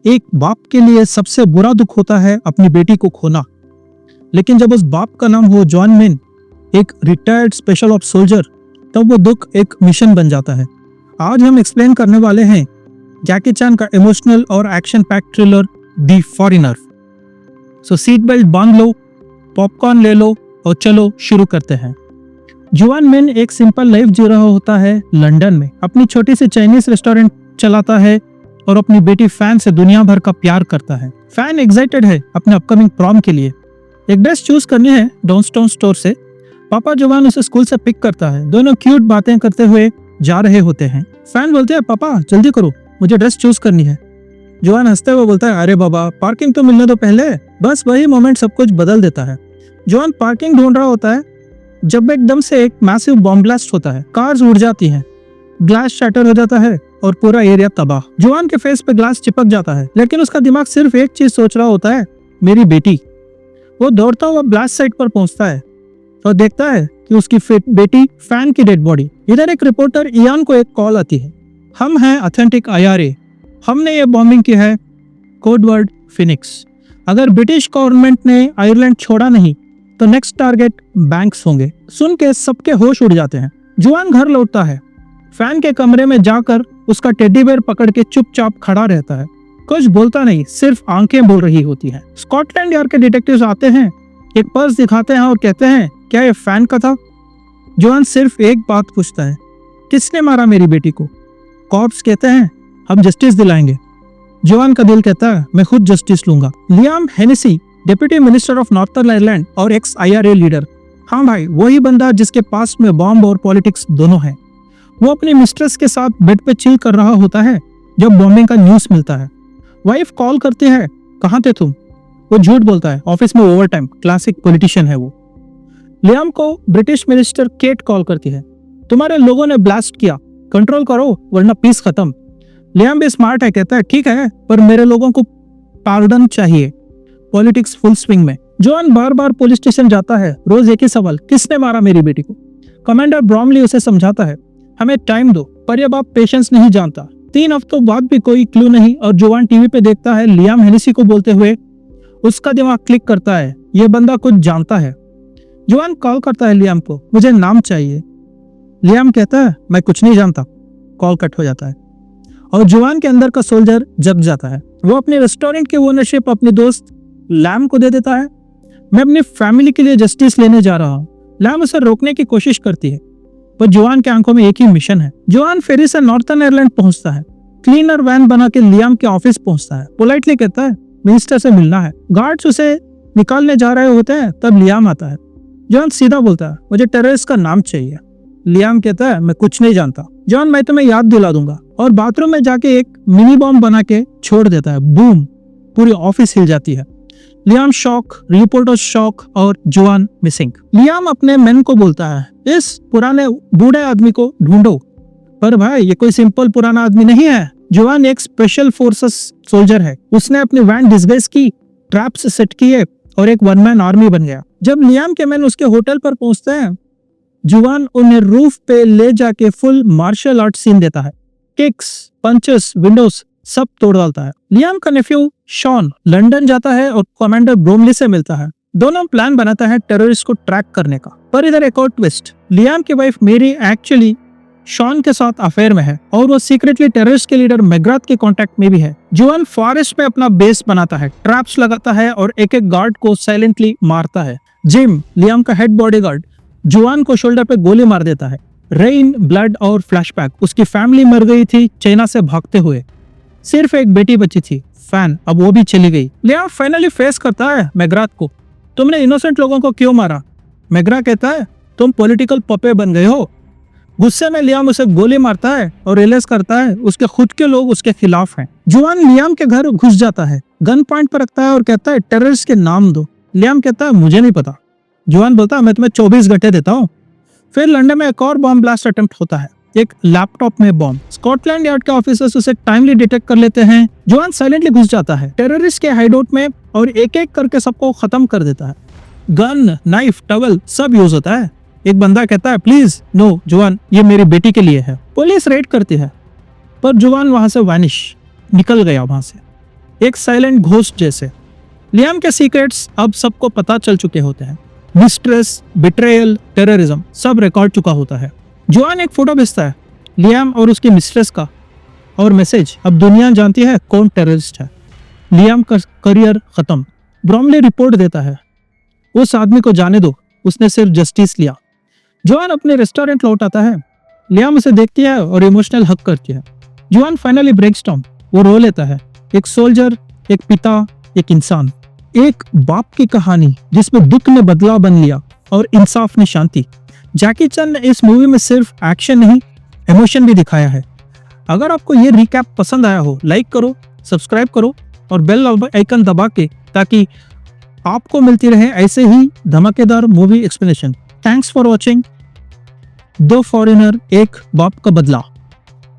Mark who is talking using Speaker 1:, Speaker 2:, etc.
Speaker 1: एक बाप के लिए सबसे बुरा दुख होता है अपनी बेटी को खोना, लेकिन जब उस बाप का नाम हो जॉन मिन, एक रिटायर्ड स्पेशल ऑप्स सोल्जर, तब वो दुख एक मिशन बन जाता है। आज हम एक्सप्लेन करने वाले हैं जैकी चैन का इमोशनल और action pack thriller the foreigner. So seat belt बांध लो, पॉपकॉर्न ले लो और चलो शुरू करते हैं। जुआन मिन एक सिंपल लाइफ जी रहा होता है लंदन में। अपनी छोटी सी चाइनीज रेस्टोरेंट चलाता है और अपनी बेटी फैन से दुनिया भर का प्यार करता है। फैन एक्साइटेड है अपने अपकमिंग प्रॉम के लिए। एक ड्रेस चूज करनी है डाउनटाउन स्टोर से। पापा जुआन उसे स्कूल से पिक करता है। दोनों क्यूट बातें करते हुए जा रहे होते हैं। फैन बोलते हैं, पापा जल्दी करो, मुझे ड्रेस चूज करनी है। जुआन हंसते हुए बोलता है, अरे बाबा पार्किंग तो मिलने दो पहले। बस वही मोमेंट सब कुछ बदल देता है। जुआन पार्किंग ढूंढ रहा होता है जब एकदम से एक मैसिव बॉम्ब ब्लास्ट होता है। कार्स उड़ जाती हैं, ग्लास शैटर हो जाता है और पूरा एरिया तबाह। जुआन के फेस पे ग्लास चिपक जाता है, लेकिन उसका दिमाग सिर्फ एक चीज सोच रहा होता है, मेरी बेटी। वो दौड़ता हुआ ब्लास्ट साइट पर पहुंचता है और देखता है कि उसकी बेटी फैन की डेड बॉडी। इधर एक रिपोर्टर इयान को एक कॉल आती है, हम हैं ऑथेंटिक IRA, हमने ये बॉम्बिंग की है, कोड वर्ड फिनिक्स। अगर ब्रिटिश गवर्नमेंट ने आयरलैंड छोड़ा नहीं तो नेक्स्ट टारगेट बैंक्स होंगे। सुन के सबके होश उड़ जाते हैं। जुआन घर लौटता है। फैन के कमरे में जाकर उसका टेडी बेयर पकड़ के चुपचाप खड़ा रहता है। कुछ बोलता नहीं, सिर्फ आंखें बोल रही होती हैं। स्कॉटलैंड यार्ड के डिटेक्टिव्स आते हैं, एक पर्स दिखाते हैं और कहते हैं, क्या ये फैन का था? जुआन सिर्फ एक बात पूछता है, किसने मारा मेरी बेटी को? कॉप्स कहते हैं, हम जस्टिस दिलाएंगे। जुआन का दिल कहता है, मैं खुद जस्टिस लूंगा। Liam Hennessy, deputy minister of Northern Ireland और एक्स IRA लीडर। हाँ भाई, वही बंदा जिसके पास में बॉम्ब और पॉलिटिक्स दोनों है। वो अपनी मिस्ट्रेस के साथ बेड पे चिल कर रहा होता है जब बॉम्बिंग का न्यूज मिलता है। वाइफ कॉल करती है, कहाँ थे तुम? वो झूठ बोलता है, ऑफिस में ओवर टाइम। क्लासिक पॉलिटिशियन है वो। लियाम को ब्रिटिश मिनिस्टर केट कॉल करती है, तुम्हारे लोगों ने ब्लास्ट किया, कंट्रोल करो वरना पीस खत्म। लियाम भी स्मार्ट है, कहता है, ठीक है पर मेरे लोगों को पार्डन चाहिए। पॉलिटिक्स फुल स्विंग में। जॉन बार बार पुलिस स्टेशन जाता है, रोज एक ही सवाल, किसने मारा मेरी बेटी को? कमांडर ब्रॉमली उसे समझाता है, हमें टाइम दो, पर यह बाप पेशेंस नहीं जानता। 3 हफ्तों बाद भी कोई क्लू नहीं और जुआन टीवी पे देखता है लियाम हेनेसी को बोलते हुए। उसका दिमाग क्लिक करता है, ये बंदा कुछ जानता है। जुआन कॉल करता है लियाम को, मुझे नाम चाहिए। लियाम कहता है, मैं कुछ नहीं जानता। कॉल कट हो जाता है और जुआन के अंदर का सोल्जर जग जाता है। वो अपने रेस्टोरेंट की ओनरशिप अपने दोस्त लैम को दे देता है। मैं अपनी फैमिली के लिए जस्टिस लेने जा रहा हूँ। लैम उसे रोकने की कोशिश करती है, पर जुआन के आंखों में एक ही मिशन है। जुआन फेरी से नॉर्थर्न आयरलैंड पहुंचता है। क्लीनर वैन बना के लियाम के ऑफिस पहुंचता है। पोलाइटली कहता है, मिनिस्टर से मिलना है। गार्ड्स उसे निकालने जा रहे होते हैं, तब लियाम आता है। जुआन सीधा बोलता है, मुझे टेररिस्ट का नाम चाहिए। लियाम कहता है, मैं कुछ नहीं जानता। जॉन, मैं तुम्हें याद दिला दूंगा, और बाथरूम में जाके एक मिनी बॉम्ब बना के छोड़ देता है। बूम, पूरी ऑफिस हिल जाती है। लियाम शॉक, रिपोर्टर शॉक और जुआन मिसिंग। लियाम अपने मेन को बोलता है, इस पुराने बूढ़े आदमी को ढूंढो। पर भाई ये कोई सिंपल पुराना आदमी नहीं है। जुआन एक स्पेशल फोर्सेस सोल्जर है। उसने अपनी वैन डिस्गाइज की, ट्रैप्स सेट किए और एक 1 मैन आर्मी बन गया। जब लियाम के मैन उसके होटल पर पहुंचते हैं, जुआन उन्हें रूफ पे ले जाके फुल मार्शल आर्ट सीन देता है। किक्स, पंचेस, विंडोज सब तोड़ डालता है। लियाम का नेफ्यू शॉन लंदन जाता है और कमांडर ब्रोमली से मिलता है। दोनों प्लान बनाता है टेररिस्ट को ट्रैक करने का। पर इधर एक और ट्विस्ट, लियाम की वाइफ मेरी एक्चुअली शॉन के साथ अफेयर में है और वो सीक्रेटली टेररिस्ट के लीडर मैग्राथ के कांटेक्ट में भी है। जुआन फॉरेस्ट में अपना बेस बनाता है, ट्रैप्स लगाता है और एक एक गार्ड को साइलेंटली मारता है। जिम, लियाम का हेड बॉडीगार्ड, जुआन को शोल्डर पे गोली मार देता है। रेन, ब्लड और फ्लैशबैक, उसकी फैमिली मर गई थी चाइना से भागते हुए। सिर्फ एक बेटी बची थी, फैन, अब वो भी चली गई। लियाम फाइनली फेस करता है मैग्राथ को, तुमने इनोसेंट लोगों को क्यों मारा? मैग्रा कहता है, तुम पॉलिटिकल पप्पे बन गए हो। गुस्से में लियाम उसे गोली मारता है और रियलाइज करता है उसके खुद के लोग उसके खिलाफ हैं। जुआन लियाम के घर घुस जाता है, गन पॉइंट पर रखता है और कहता है, टेररिस्ट के नाम दो। लियाम कहता है, मुझे नहीं पता। जुआन बोलता है, मैं तुम्हें 24 घंटे देता हूँ। फिर लंदन में एक और बॉम्ब ब्लास्ट अटेम्प्ट होता है, एक लैपटॉप में बॉम्ब। स्कॉटलैंड यार्ड के ऑफिसर्स उसे टाइमली डिटेक्ट कर लेते हैं। जुआन साइलेंटली घुस जाता है टेररिस्ट के हाइडआउट में और एक एक करके सबको खत्म कर देता है। गन, नाइफ, टवल सब यूज होता है। एक बंदा कहता है, प्लीज नो जुआन, ये मेरी बेटी के लिए है। पुलिस रेड करती है पर जुआन वहां से वैनिश, निकल गया वहां से। एक साइलेंट घोस्ट जैसे। लियाम के सीक्रेट्स अब सबको पता चल चुके होते हैं। मिस्ट्रेस, बिट्रेयल, टेररिज्म सब रिकॉर्ड चुका होता है। जॉन एक फोटो भेजता है लियाम और उसकी मिस्ट्रेस का, और मैसेज, अब दुनिया जानती है कौन टेररिस्ट है। लियाम का करियर खत्म। ब्रॉमले रिपोर्ट देता है, उस आदमी को जाने दो, उसने सिर्फ जस्टिस लिया। जॉन अपने रेस्टोरेंट लौट आता है। लियाम उसे देखती है और इमोशनल हक करती है। जॉन फाइनली ब्रेक्स डाउन, वो रो लेता है। एक सोल्जर, एक पिता, एक इंसान, एक बाप की कहानी जिसमें दुख ने बदला बन लिया और इंसाफ ने शांति। जैकी चैन ने इस मूवी में सिर्फ एक्शन नहीं, इमोशन भी दिखाया है। अगर आपको ये रिकैप पसंद आया हो, लाइक करो, सब्सक्राइब करो और बेल आइकन दबा के, ताकि आपको मिलती रहे ऐसे ही धमाकेदार movie explanation. Thanks for watching the foreigner, एक बाप का बदला।